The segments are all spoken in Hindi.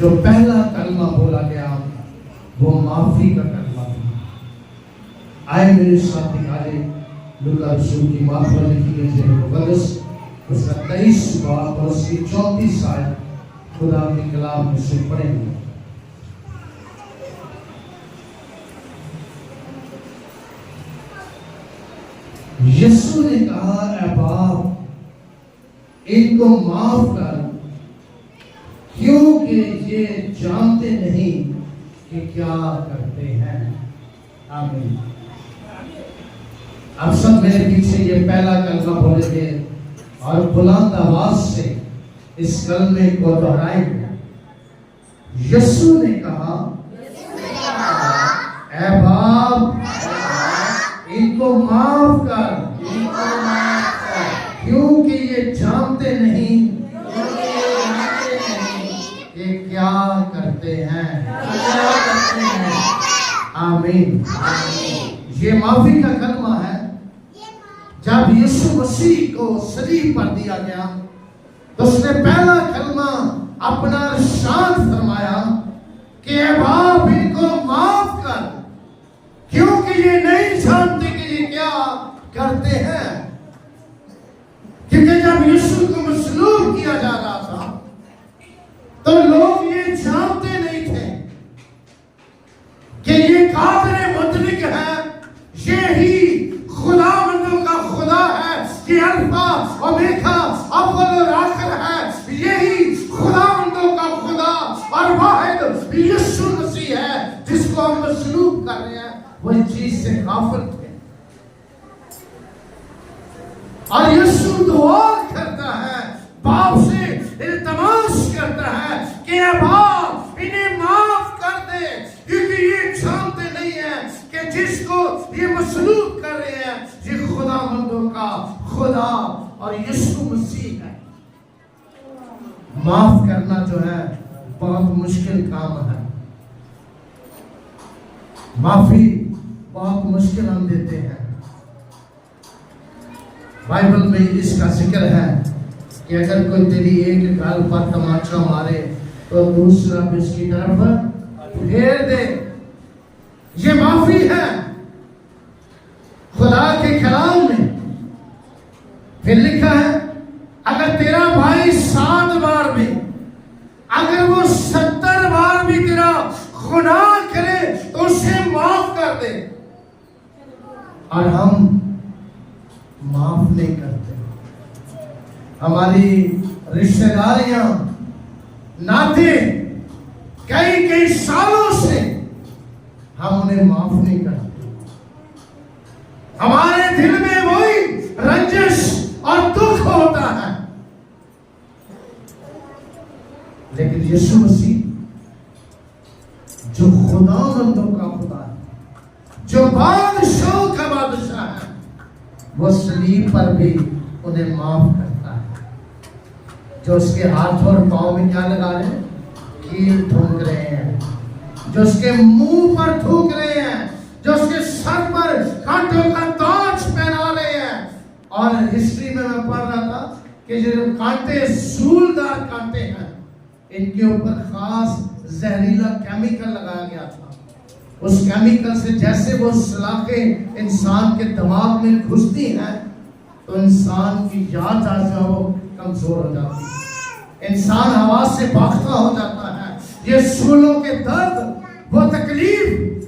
जो पहला कलमा बोला गया वो माफी का कलमा था। आए मेरे साथ निकाले लूका रसूल की माफ पर लिखी गई है मुकद्दस उसका 23 बाब और उसकी 34 आयत खुदा के कलाम में से पढ़ेंगे। यीशु ने कहा, ऐ बाप इनको माफ कर, क्योंकि ये जानते नहीं कि क्या करते हैं। आमीन। अब सब मेरे पीछे ये पहला कलमा बोलेंगे और बुलंद आवाज से इस कलमे को दोहराएंगे। यीशु ने कहा, ऐ बाप इनको माफ कर, क्योंकि ये जानते नहीं कि क्या करते हैं। आमीन। ये माफी का कलमा है। जब यीशु मसीह को सलीब पर दिया गया तो उसने पहला कलमा अपना इरशाद फरमाया कि ऐ बाप इनको माफ कर, क्योंकि ये नहीं जानते कि ये क्या करते हैं। क्योंकि जब यीशु को मसलूब किया जा रहा था तो लोग ये जानते नहीं थे कि ये कादिर मुतलक है, ये ही खुदावंदों का खुदा है, ये अल्फा ओमेगा अव्वल और आखिर है, यही खुदावंदों का खुदा और वाहिद यीशु मसीह है जिसको हम मसलूब कर रहे हैं। वही चीज से गाफिल थे और यीशु दुआ करता है, बाप से इल्तमास करता है कि ऐ बाप इन्हें माफ कर दे, क्योंकि ये जानते नहीं है कि जिसको ये मसलूब कर रहे हैं ये खुदावंदों का खुदा और यीशु मसीह है। माफ करना जो है बहुत मुश्किल काम है। माफी बहुत मुश्किल हम देते हैं। बाइबल में इसका जिक्र है कि अगर कोई तेरी एक गाल पर तमाचा मारे तो दूसरा भी उसकी तरफ फेर दे। ये माफी है खुदा के कलाम में। फिर लिखा है, अगर तेरा भाई 7 बार भी, अगर वो 70 बार भी तेरा गुनाह करे तो उसे माफ कर दे। और हम माफ नहीं करते। हमारी रिश्तेदारियां, नाते कई कई सालों से हम उन्हें माफ नहीं करते। हमारे दिल में वही रंजिश और दुख होता है। लेकिन यीशु मसीह जो खुदावंदों का खुदा है, जो बादशाहों का बादशाह है, वो सलीब पर भी उन्हें माफ करता है। जो उसके हाथ और पांव में क्या लगा रहे हैं? कील ठोक रहे हैं। जो उसके मुंह पर थूक रहे हैं, जो उसके सर पर कांटों का ताज पहना रहे हैं। और हिस्ट्री में मैं पढ़ रहा था कि जो कांटे सूलदार कांटे हैं, इनके ऊपर खास जहरीला केमिकल लगाया गया था। उस केमिकल से जैसे वो सलाखें इंसान के दिमाग में घुसती हैं तो इंसान की याद जो है वो कमजोर हो जाती है, इंसान हवा से भागता हो जाता है। ये सूलों के दर्द, वो तकलीफ,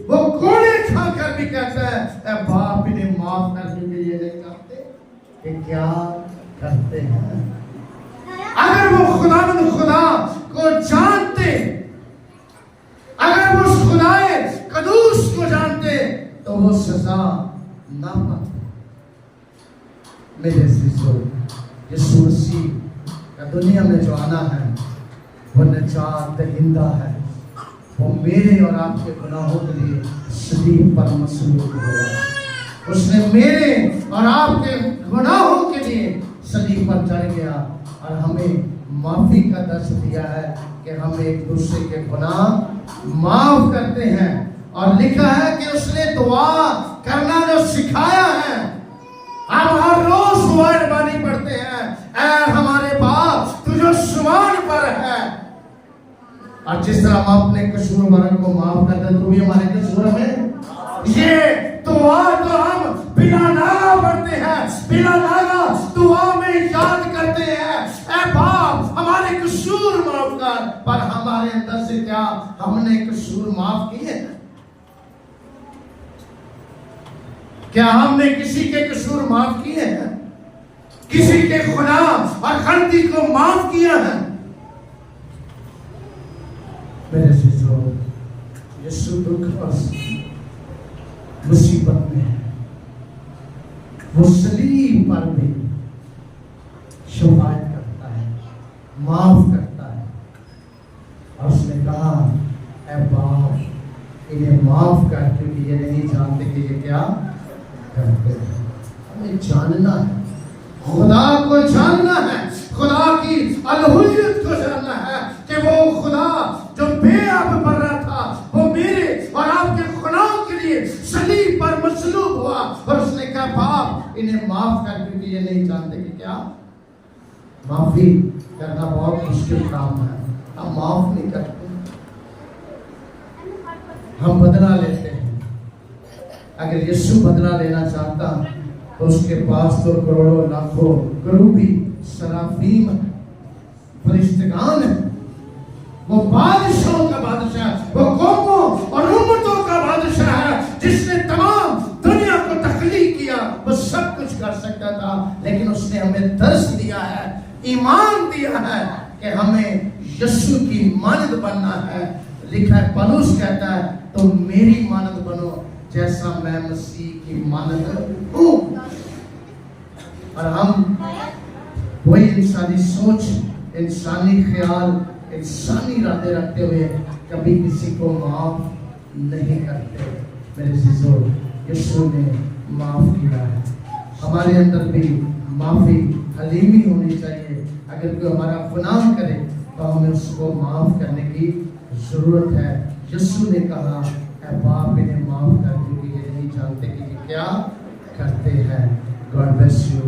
वो कोड़े खाकर भी कहता है, ऐ बाप इन्हें माफ कर दे, ये नहीं करते कि क्या करते हैं। अगर वो खुदावंद खुदा को जानते, अगर वो उस खुदाए कदूस को जानते तो वो सजा ना पाते। मेरे यीशु मसीह का दुनिया में जो आना है वो निजात दहिंदा है। वो मेरे और आपके गुनाहों के लिए सलीब पर मसलूब हुआ। उसने मेरे और आपके गुनाहों के लिए सलीब पर चढ़ गया और हमें माफी का दर्श दिया है कि हम एक दूसरे के गुनाह माफ करते हैं। और लिखा है कि उसने दुआ करना जो सिखाया है। हम हर रोज दुआ रबानी पढ़ते हैं, ऐ हमारे बाप तू जो आसमान पर है। और जिस तरह हम अपने कसूर वालों को माफ करते हैं, तो भी हमारे कसूर हमें ये दुआ तो हम बिना नागा पढ़ते हैं, बिना नागा दुआ में याद करते हैं, ऐ बाप हमारे कसूर माफ कर, पर हमारे अंदर से क्या हमने कसूर माफ किए? क्या हमने किसी के कसूर माफ किए हैं? किसी के गुनाह और गलती को माफ किया है? मेरे अज़ीज़ों, यीशु दुख और मुसीबत में है, वो सलीब पर भी शफाअत करता है, माफ करता है। और उसने कहा, ऐ बाप इन्हें माफ कर, क्योंकि ये नहीं जानते कि ये क्या करते हैं। हमें जानना है, खुदा को जानना है, खुदा की अलूहियत को जानना है कि वो खुदा जो बेअब पर रहा था, वो मेरे और आपके गुनाहों के लिए सलीब पर मसलूब हुआ। और उसने कहा, बाप इन्हें माफ कर, क्योंकि ये नहीं जानते कि क्या। माफी करना बहुत मुश्किल काम है, हम माफ नहीं करते, हम बदला लेते हैं। अगर यीशु बदला लेना चाहता तो उसके पास तो करोड़ों लाखों करूबी सराफीम फरिश्तेगान है। वो बादशाहों का बादशाह, वो कौमों और उम्मतों का बादशाह है, जिसने तमाम दुनिया को तख्लीक किया। वो सब कुछ कर सकता था, लेकिन उसने हमें दर्श दिया है, ईमान दिया है कि हमें यीशु की मानद बनना है। लिखा है, पौलुस कहता है, तो मेरी मानद बनो जैसा मैं मसीह की मानद हूं। और हम वही इंसानी सोच, इंसानी ख्याल, इंसानी इरादे रखते हुए कभी किसी को माफ नहीं करते। मेरे अज़ीज़ों, यीशु ने माफ किया है। हमारे अंदर भी माफी, हलीमी होनी चाहिए। अगर कोई हमारा गुनाह करे तो हमें उसको माफ करने की जरूरत है। यीशु ने कहा, ऐ बाप इन्हें माफ कर, क्योंकि ये नहीं जानते कि क्या करते हैं। God bless you.